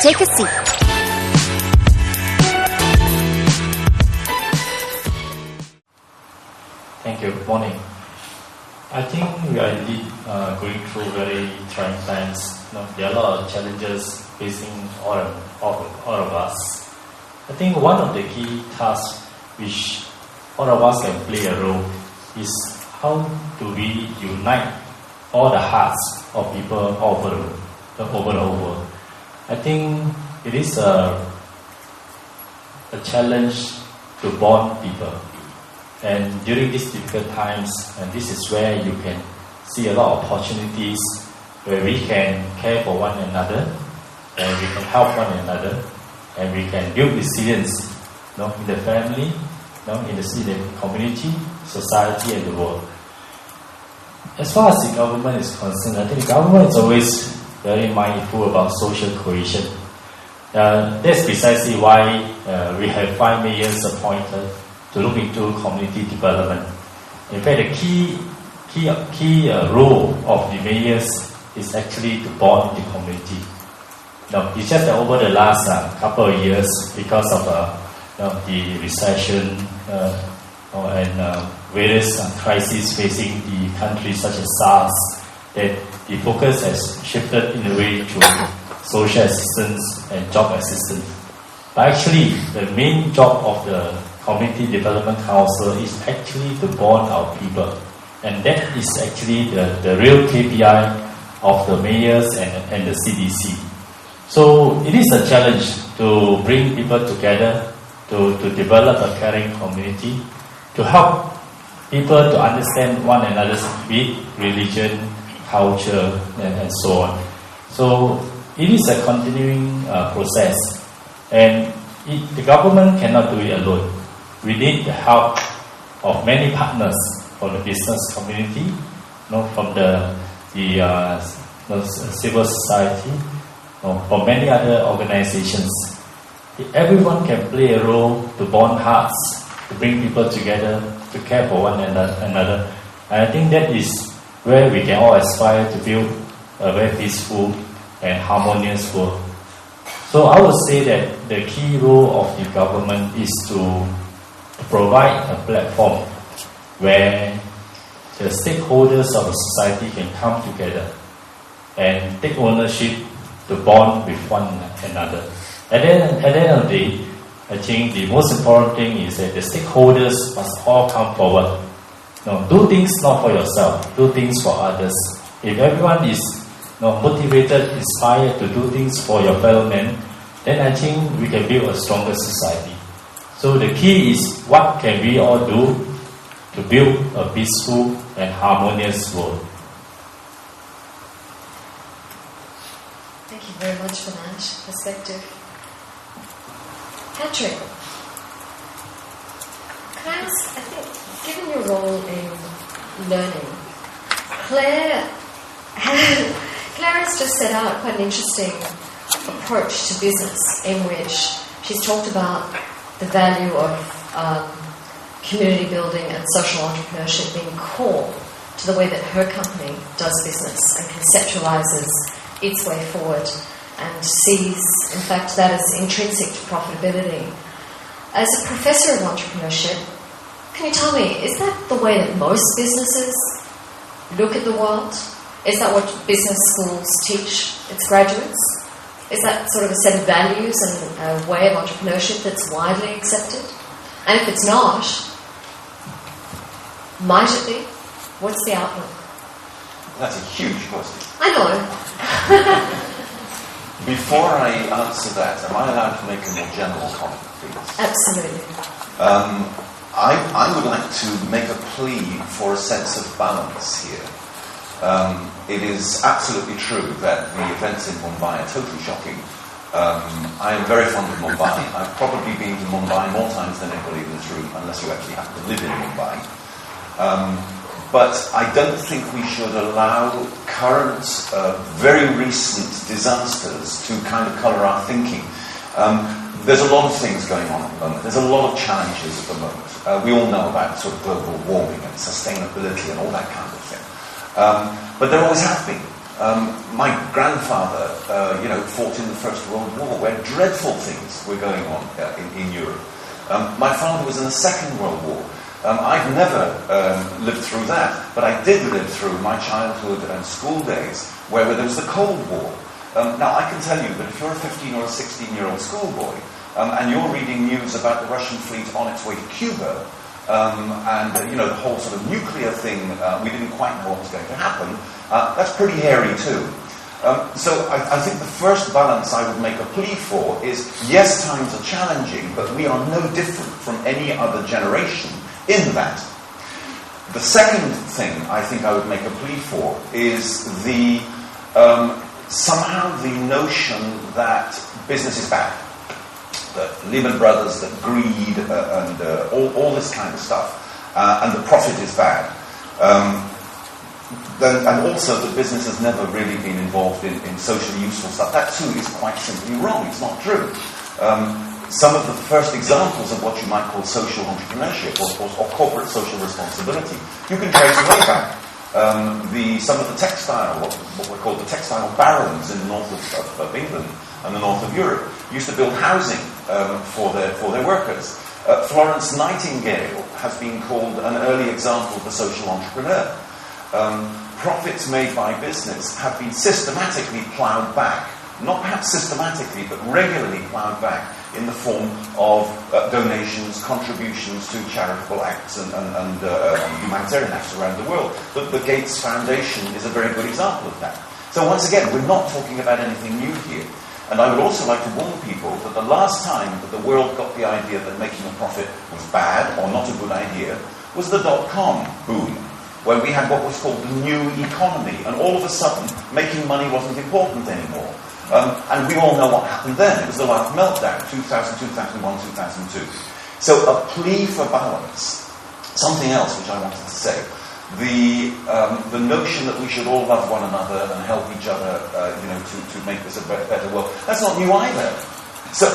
Take a seat. Thank you. Good morning. I think we are indeed going through very trying times. There are a lot of challenges facing all of us. I think one of the key tasks which all of us can play a role is how do we unite all the hearts of people all over the whole world. I think it is a challenge to bond people. And during these difficult times, and this is where you can see a lot of opportunities where we can care for one another, and we can help one another, and we can build resilience, in the family, in the community, society, and the world. As far as the government is concerned, I think the government is always very mindful about social cohesion. That's precisely why we have 5 mayors appointed to look into community development. In fact, the key role of the mayors is actually to bond the community. It's just that over the last couple of years, because of the recession and various crises facing the countries such as SARS, that the focus has shifted in a way to social assistance and job assistance. But actually, the main job of the Community Development Council is actually to bond our people. And that is actually the real KPI of the mayors and the CDC. So it is a challenge to bring people together, to develop a caring community, to help people to understand one another's religion, culture, and so on. So it is a continuing process. And the government cannot do it alone. We need the help of many partners from the business community, from the civil society, from many other organizations. Everyone can play a role to bond hearts, to bring people together, to care for one another. And I think that is where we can all aspire to build a very peaceful and harmonious world. So I would say that the key role of the government is to provide a platform where the stakeholders of the society can come together and take ownership to bond with one another. At the end of the day, I think the most important thing is that the stakeholders must all come forward. Do things not for yourself, do things for others. If everyone is motivated, inspired to do things for your fellow man, then I think we can build a stronger society. So the key is what can we all do to build a peaceful and harmonious world. Thank you very much for that perspective. Patrick, can I ask, I think, given your role in learning, Claire has just set out quite an interesting approach to business in which she's talked about the value of community building and social entrepreneurship being core to the way that her company does business and conceptualizes its way forward and sees, in fact, that as intrinsic to profitability. As a professor of entrepreneurship, can you tell me, is that the way that most businesses look at the world? Is that what business schools teach its graduates? Is that sort of a set of values and a way of entrepreneurship that's widely accepted? And if it's not, might it be? What's the outlook? That's a huge question. I know. Before I answer that, am I allowed to make a more general comment, please? Absolutely. I would like to make a plea for a sense of balance here. It is absolutely true that the events in Mumbai are totally shocking. I am very fond of Mumbai. I've probably been to Mumbai more times than anybody in this room, unless you actually happen to live in Mumbai. But I don't think we should allow current, very recent disasters to kind of colour our thinking. There's a lot of things going on at the moment. There's a lot of challenges at the moment. We all know about sort of global warming and sustainability and all that kind of thing. But there always have been. My grandfather, fought in the First World War, where dreadful things were going on in Europe. My father was in the Second World War. I've never lived through that, but I did live through my childhood and school days where there was the Cold War. Now, I can tell you that if you're a 15 or a 16-year-old schoolboy and you're reading news about the Russian fleet on its way to Cuba, the whole sort of nuclear thing, we didn't quite know what was going to happen, that's pretty hairy too. So I think the first balance I would make a plea for is, yes, times are challenging, but we are no different from any other generation in that. The second thing I think I would make a plea for is the somehow the notion that business is bad, that Lehman Brothers, that greed, and all this kind of stuff, and the profit is bad. And also that business has never really been involved in socially useful stuff. That too is quite simply wrong. It's not true. Some of the first examples of what you might call social entrepreneurship or corporate social responsibility, you can trace way back. Some of the textile, what were called the textile barons in the north of England and the north of Europe, used to build housing for their workers. Florence Nightingale has been called an early example of the social entrepreneur. Profits made by business have been systematically ploughed back, not perhaps systematically, but regularly ploughed back in the form of donations, contributions to charitable acts and humanitarian acts around the world. The Gates Foundation is a very good example of that. So once again, we're not talking about anything new here. And I would also like to warn people that the last time that the world got the idea that making a profit was bad or not a good idea was the dot-com boom, where we had what was called the new economy, and all of a sudden making money wasn't important anymore. And we all know what happened then. It was the last meltdown, 2000, 2001, 2002. So a plea for balance. Something else which I wanted to say. The notion that we should all love one another and help each other, to make this a better world. That's not new either. So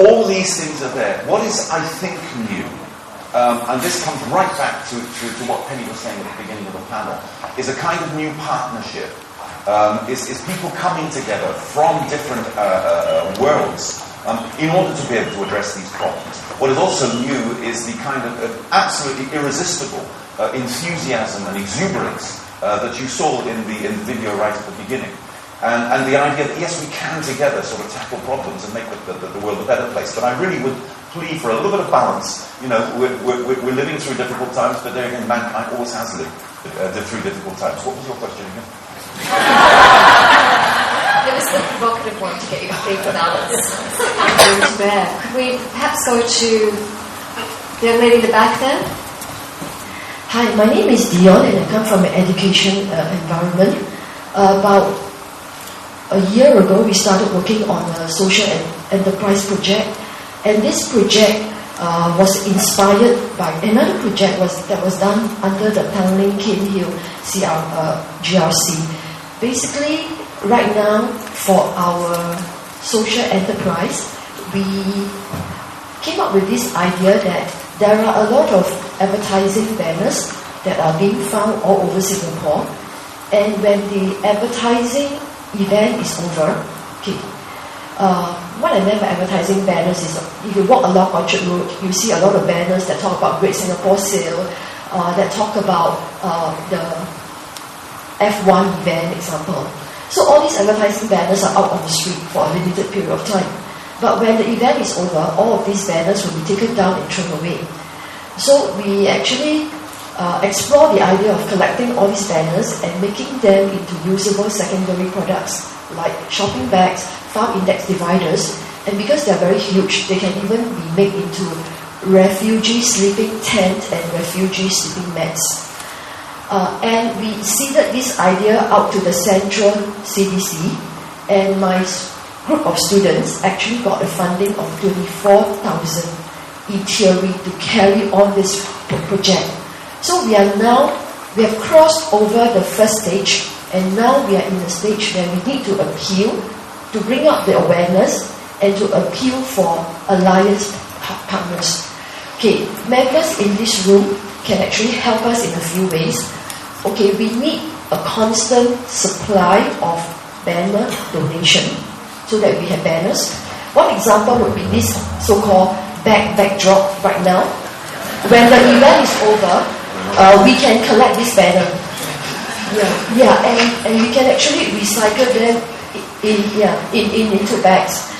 all these things are there. What is, I think, new, and this comes right back to what Penny was saying at the beginning of the panel, is a kind of new partnership. Is people coming together from different worlds in order to be able to address these problems. What is also new is the kind of absolutely irresistible enthusiasm and exuberance that you saw in the video right at the beginning. And the idea that, yes, we can together sort of tackle problems and make the world a better place. But I really would plea for a little bit of balance. We're living through difficult times, but there again, mankind always has lived through difficult times. What was your question again? It was the provocative one to get you free for balance. Could we perhaps go to the young lady in the back there? Hi, my name is Dion and I come from an education environment. About a year ago, we started working on a social enterprise project, and this project was inspired by another project that was done under the Tanglin Cane Hill GRC. Basically, right now, for our social enterprise, we came up with this idea that there are a lot of advertising banners that are being found all over Singapore, and when the advertising event is over, what I meant by advertising banners is, if you walk along Orchard Road, you see a lot of banners that talk about Great Singapore Sale, that talk about the F1 event example. So all these advertising banners are out on the street for a limited period of time. But when the event is over, all of these banners will be taken down and thrown away. So we actually explore the idea of collecting all these banners and making them into usable secondary products like shopping bags, farm index dividers, and because they are very huge, they can even be made into refugee sleeping tent and refugee sleeping mats. And we seeded this idea out to the central CDC, and my group of students actually got a funding of 24,000 eTheory to carry on this project. So we have crossed over the first stage, and now we are in the stage where we need to appeal, to bring up the awareness, and to appeal for alliance partners. Members in this room can actually help us in a few ways. We need a constant supply of banner donation so that we have banners. One example would be this so-called backdrop right now. When the event is over, we can collect this banner. And we can actually recycle them into bags.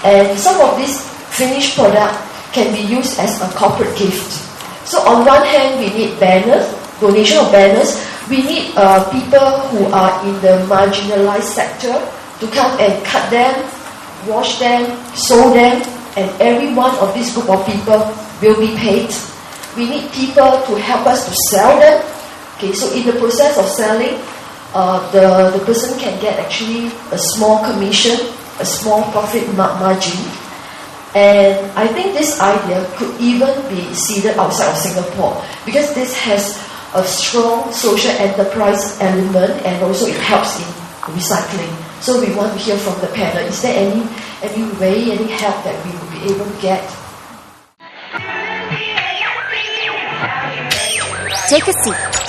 And some of this finished product can be used as a corporate gift. So on one hand, we need banners, donation of banners. We need people who are in the marginalized sector to come and cut them, wash them, sew them, and every one of this group of people will be paid. We need people to help us to sell them. Okay, so in the process of selling, the person can get actually a small commission, a small profit margin. And I think this idea could even be seeded outside of Singapore because this has a strong social enterprise element and also it helps in recycling. So we want to hear from the panel. Is there any way, any help that we will be able to get? Take a seat.